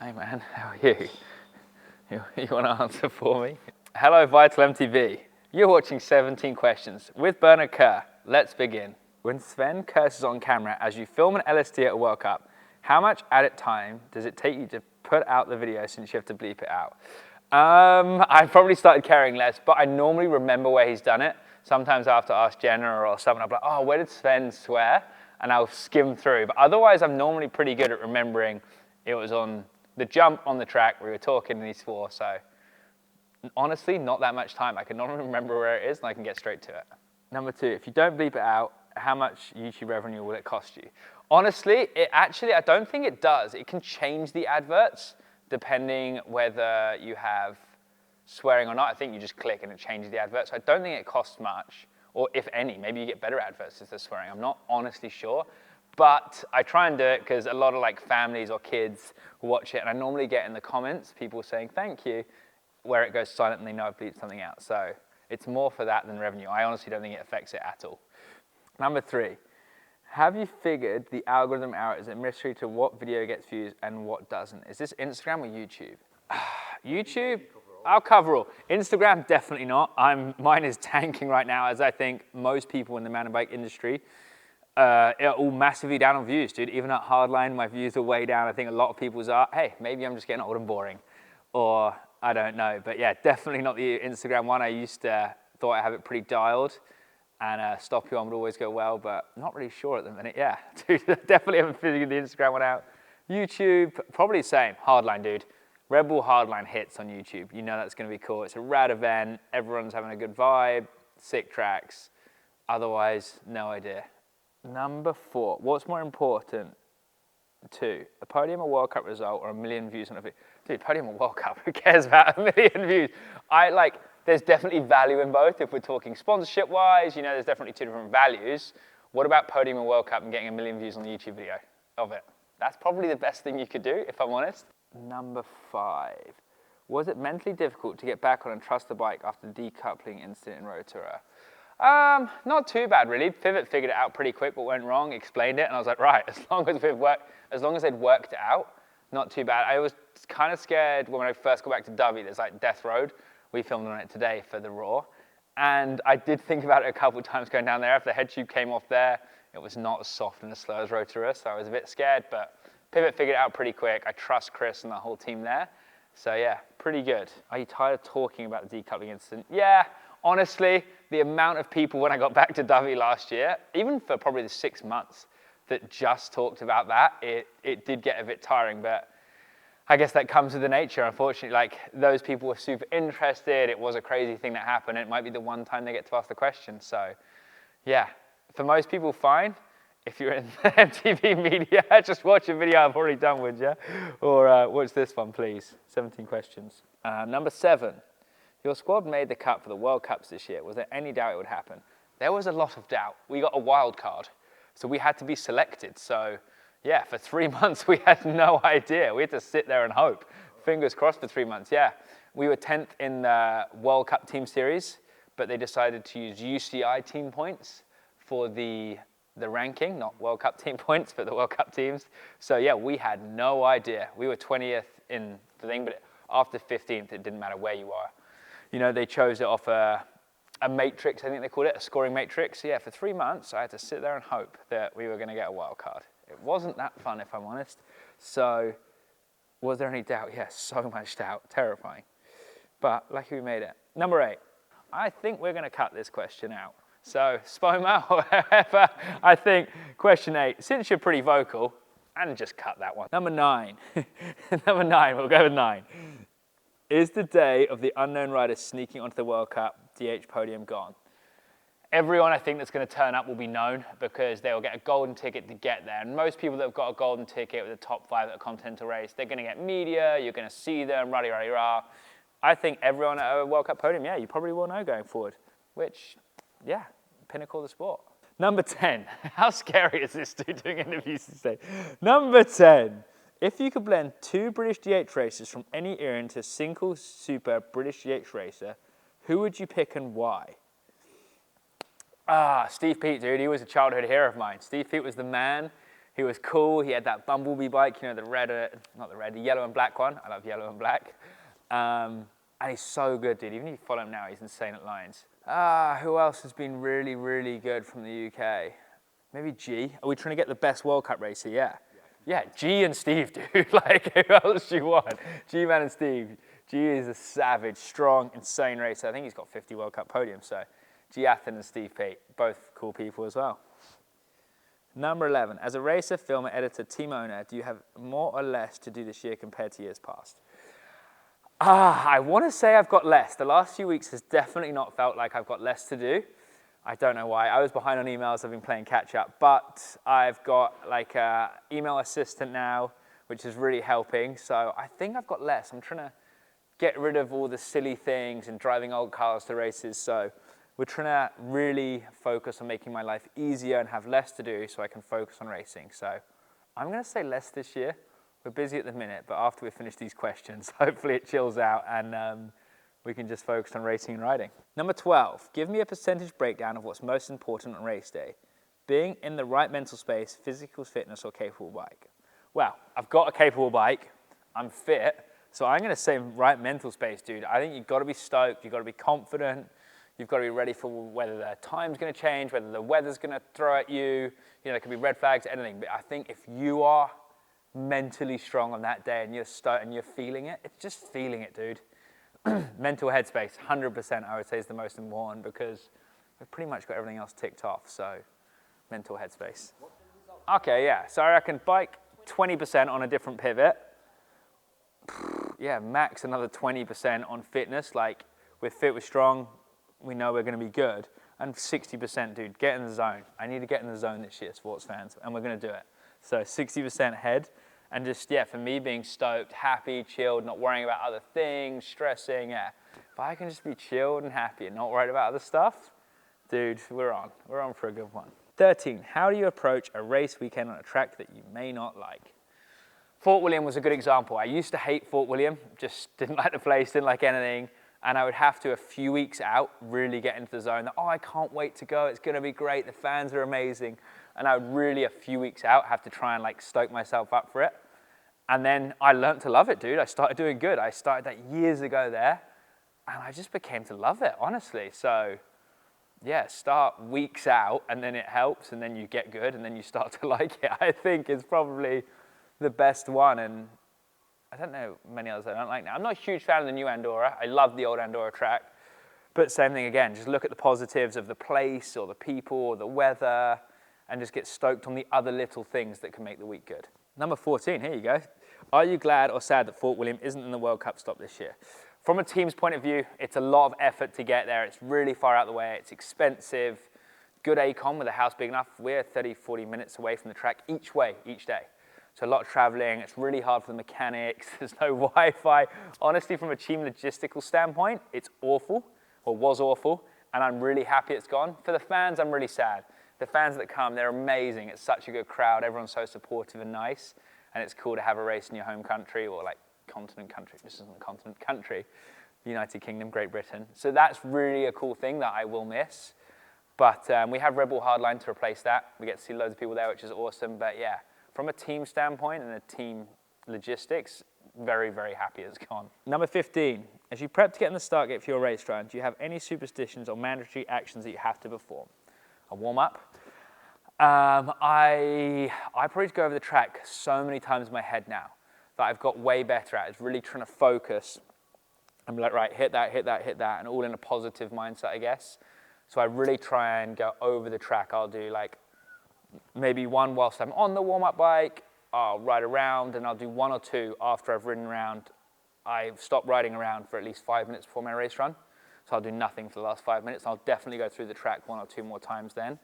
Hey man, how are you? You want to answer for me? Hello Vital MTB. You're watching 17 Questions with Bernard KERR. Let's begin. When Sven curses on camera as you film an LSD at a World Cup, how much added time does it take you to put out the video since you have to bleep it out? I probably started caring less, but I normally remember where he's done it. Sometimes I have to ask Jenna or someone, I'm like, oh, where did Sven swear? And I'll skim through. But otherwise, I'm normally pretty good at remembering it was on the jump on the track. We were talking and he swore. So honestly, not that much time. I can normally remember where it is and I can get straight to it. Number 2, if you don't bleep it out, how much YouTube revenue will it cost you? Honestly, I don't think it does. It can change the adverts depending whether you have swearing or not. I think you just click and it changes the advert. So I don't think it costs much, or if any. Maybe you get better adverts if they're swearing. I'm not honestly sure. But I try and do it because a lot of like families or kids will watch it, and I normally get in the comments people saying thank you, where it goes silent and they know I've bleeped something out. So it's more for that than revenue. I honestly don't think it affects it at all. Number 3, have you figured the algorithm out? Is it a mystery to what video gets views and what doesn't? Is this Instagram or YouTube? YouTube, I'll cover all. Instagram, definitely not. Mine is tanking right now, as I think most people in the mountain bike industry are all massively down on views, dude. Even at Hardline, my views are way down. I think a lot of people's are, hey, maybe I'm just getting old and boring, or I don't know. But yeah, definitely not the Instagram one. I used to thought I have it pretty dialed, and stop you on would always go well, but not really sure at the minute. Yeah, dude, definitely haven't figured the Instagram one out. YouTube, probably the same. Hardline, dude. Red Bull Hardline hits on YouTube. You know that's going to be cool. It's a rad event. Everyone's having a good vibe. Sick tracks. Otherwise, no idea. Number 4, what's more important to a podium or World Cup result or a million views on a video? Dude, podium or World Cup, who cares about a million views? There's definitely value in both. If we're talking sponsorship-wise, you know, there's definitely 2 different values. What about podium and World Cup and getting a million views on the YouTube video of it? That's probably the best thing you could do, if I'm honest. Number 5, was it mentally difficult to get back on and trust the bike after the decoupling incident in Rotorua? Not too bad, really. Pivot figured it out pretty quick what went wrong, explained it, and I was like, right, as long as they'd worked it out, not too bad. I was kind of scared when I first got back to Dovey. There's like Death Road. We filmed on it today for the Raw. And I did think about it a couple of times going down there. If the head tube came off there, it was not as soft and as slow as Rotorua, so I was a bit scared, but Pivot figured it out pretty quick. I trust Chris and the whole team there. So yeah, pretty good. Are you tired of talking about the decoupling incident? Yeah, honestly, the amount of people when I got back to Dovey last year, even for probably the 6 months, that just talked about that, it did get a bit tiring, but I guess that comes with the nature. Unfortunately, like those people were super interested. It was a crazy thing that happened. It might be the one time they get to ask the question. So yeah, for most people, fine. If you're in the MTV media, just watch a video I've already done with you. Or watch this one, please. 17 questions. Number 7, your squad made the cut for the World Cups this year. Was there any doubt it would happen? There was a lot of doubt. We got a wild card, so we had to be selected. So yeah, for 3 months, we had no idea. We had to sit there and hope. Fingers crossed for 3 months, yeah. We were 10th in the World Cup team series, but they decided to use UCI team points for the ranking, not World Cup team points, but the World Cup teams. So yeah, we had no idea. We were 20th in the thing, but after 15th, it didn't matter where you are. You know, they chose it off a matrix, I think they called it, a scoring matrix. So yeah, for 3 months, I had to sit there and hope that we were going to get a wild card. It wasn't that fun, if I'm honest. So was there any doubt? Yes, so much doubt. Terrifying. But lucky we made it. Number 8. I think we're going to cut this question out. So Spoma or whoever, I think question 8. Since you're pretty vocal, and just cut that one. Number 9. Number 9, we'll go with 9. Is the day of the unknown rider sneaking onto the World Cup DH podium gone? Everyone I think that's going to turn up will be known because they'll get a golden ticket to get there. And most people that have got a golden ticket with the top 5 at a continental race, they're going to get media, you're going to see them, rah-rah-rah. I think everyone at a World Cup podium, yeah, you probably will know going forward, which, yeah, pinnacle of the sport. Number 10. How scary is this dude doing interviews today? Number 10. If you could blend 2 British DH racers from any era into a single super British DH racer, who would you pick and why? Steve Peat, dude. He was a childhood hero of mine. Steve Peat was the man. He was cool. He had that Bumblebee bike, you know, the red, not the red, the yellow and black one. I love yellow and black. And he's so good, dude. Even if you follow him now, he's insane at lines. Who else has been really, really good from the UK? Maybe G. Are we trying to get the best World Cup racer? Yeah. Yeah, G and Steve, dude. Like, who else do you want? G-Man and Steve. G is a savage, strong, insane racer. I think he's got 50 World Cup podiums. So G Athen and Steve Pate, both cool people as well. Number 11, as a racer, filmer, editor, team owner, do you have more or less to do this year compared to years past? I want to say I've got less. The last few weeks has definitely not felt like I've got less to do. I don't know why. I was behind on emails. I've been playing catch up, but I've got like an email assistant now, which is really helping. So I think I've got less. I'm trying to get rid of all the silly things and driving old cars to races. So we're trying to really focus on making my life easier and have less to do so I can focus on racing. So I'm going to say less this year. We're busy at the minute, but after we finish these questions, hopefully it chills out and we can just focus on racing and riding. Number 12, give me a percentage breakdown of what's most important on race day. Being in the right mental space, physical fitness, or capable bike. Well, I've got a capable bike. I'm fit. So I'm going to say right mental space, dude. I think you've got to be stoked. You've got to be confident. You've got to be ready for whether the time's going to change, whether the weather's going to throw at you. You know, there could be red flags, anything. But I think if you are mentally strong on that day and you're stoked and you're feeling it, it's just feeling it, dude. Mental headspace, 100% I would say is the most important because we've pretty much got everything else ticked off. So mental headspace. Okay, yeah. So I reckon bike 20% on a different pivot. Yeah, max another 20% on fitness. Like we're fit, we're strong. We know we're going to be good. And 60%, dude, get in the zone. I need to get in the zone this year, sports fans, and we're going to do it. So 60% head. And just, yeah, for me, being stoked, happy, chilled, not worrying about other things, stressing, yeah. If I can just be chilled and happy and not worried about other stuff, dude, we're on. We're on for a good one. 13, how do you approach a race weekend on a track that you may not like? Fort William was a good example. I used to hate Fort William, just didn't like the place, didn't like anything. And I would have to, a few weeks out, really get into the zone that, oh, I can't wait to go. It's going to be great. The fans are amazing. And I would really, a few weeks out, have to try and like stoke myself up for it. And then I learned to love it, dude. I started doing good. I started that years ago there. And I just became to love it, honestly. So, yeah, start weeks out, and then it helps, and then you get good, and then you start to like it. I think is probably the best one. And I don't know many others I don't like now. I'm not a huge fan of the new Andorra. I love the old Andorra track. But same thing again, just look at the positives of the place or the people or the weather and just get stoked on the other little things that can make the week good. Number 14, here you go. Are you glad or sad that Fort William isn't in the World Cup stop this year? From a team's point of view, it's a lot of effort to get there. It's really far out of the way. It's expensive. Good ACOM with a house big enough. We're 30, 40 minutes away from the track each way, each day. So a lot of traveling. It's really hard for the mechanics. There's no Wi-Fi. Honestly, from a team logistical standpoint, it's awful, or was awful, and I'm really happy it's gone. For the fans, I'm really sad. The fans that come, they're amazing. It's such a good crowd. Everyone's so supportive and nice, and it's cool to have a race in your home country, or like continent country. This isn't a continent country. United Kingdom, Great Britain. So that's really a cool thing that I will miss. But we have Red Bull Hardline to replace that. We get to see loads of people there, which is awesome. But yeah, from a team standpoint and a team logistics, very, very happy it's gone. Number 15, as you prep to get in the start gate for your race run, do you have any superstitions or mandatory actions that you have to perform? A warm up. I probably go over the track so many times in my head now that I've got way better at. It's really trying to focus. I'm like, right, hit that, hit that, hit that, and all in a positive mindset, I guess. So I really try and go over the track. I'll do like maybe one whilst I'm on the warm-up bike, I'll ride around, and I'll do one or two after I've ridden around. I've stopped riding around for at least 5 minutes before my race run. So I'll do nothing for the last 5 minutes. I'll definitely go through the track one or two more times then.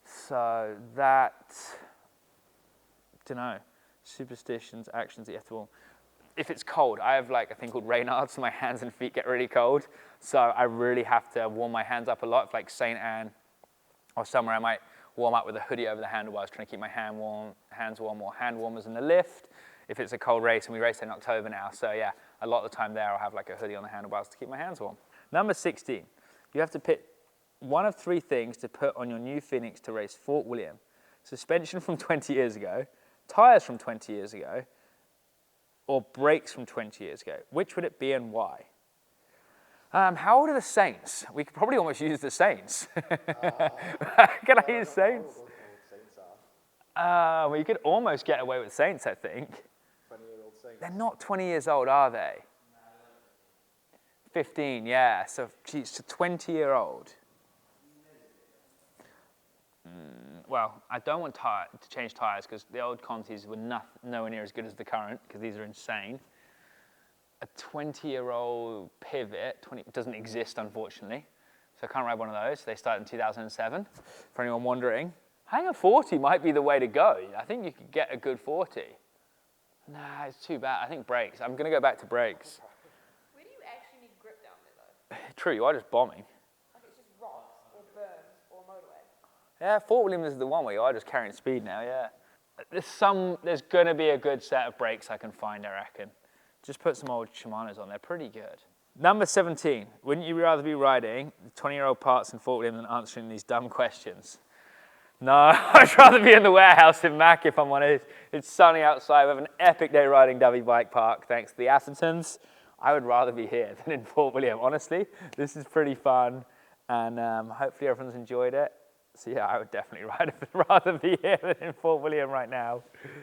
So that, don't know, superstitions, actions that you have to warm. If it's cold, I have like a thing called Reynard, so my hands and feet get really cold. So I really have to warm my hands up a lot. If like St. Anne or somewhere, I might warm up with a hoodie over the handlebars, trying to keep my hands warm, or hand warmers in the lift. If it's a cold race, and we race in October now, so yeah, a lot of the time there I'll have like a hoodie on the handlebars to keep my hands warm. Number 16, you have to pick one of three things to put on your new Phoenix to race Fort William. suspension from 20 years ago, tyres from 20 years ago, or brakes from 20 years ago? Which would it be and why? How old are the Saints? We could probably almost use the Saints. Can I use Saints? Well, you could almost get away with Saints, I think. 20-year-old Saints. They're not 20 years old, are they? 15, yeah. So, geez, it's a 20-year-old. Well, I don't want to change tyres because the old Contis were nowhere near as good as the current because these are insane. A 20-year-old Pivot doesn't exist, unfortunately. So I can't ride one of those. They started in 2007, for anyone wondering. I think a 40 might be the way to go. I think you could get a good 40. Nah, it's too bad. I think brakes. I'm going to go back to brakes. Where do you actually need grip down there, though? True, you are just bombing. Like it's just rocks or berms or motorway. Yeah, Fort Williams is the one where you are just carrying speed now, yeah. There's going to be a good set of brakes I can find, I reckon. Just put some old Shimanos on, they're pretty good. Number 17, wouldn't you rather be riding 20-year-old parts in Fort Williams than answering these dumb questions? No, I'd rather be in the warehouse in Mac if I'm honest. It's sunny outside, we have an epic day riding Dovey Bike Park thanks to the Athertons. I would rather be here than in Fort William, honestly. This is pretty fun and hopefully everyone's enjoyed it. So yeah, I would definitely rather be here than in Fort William right now.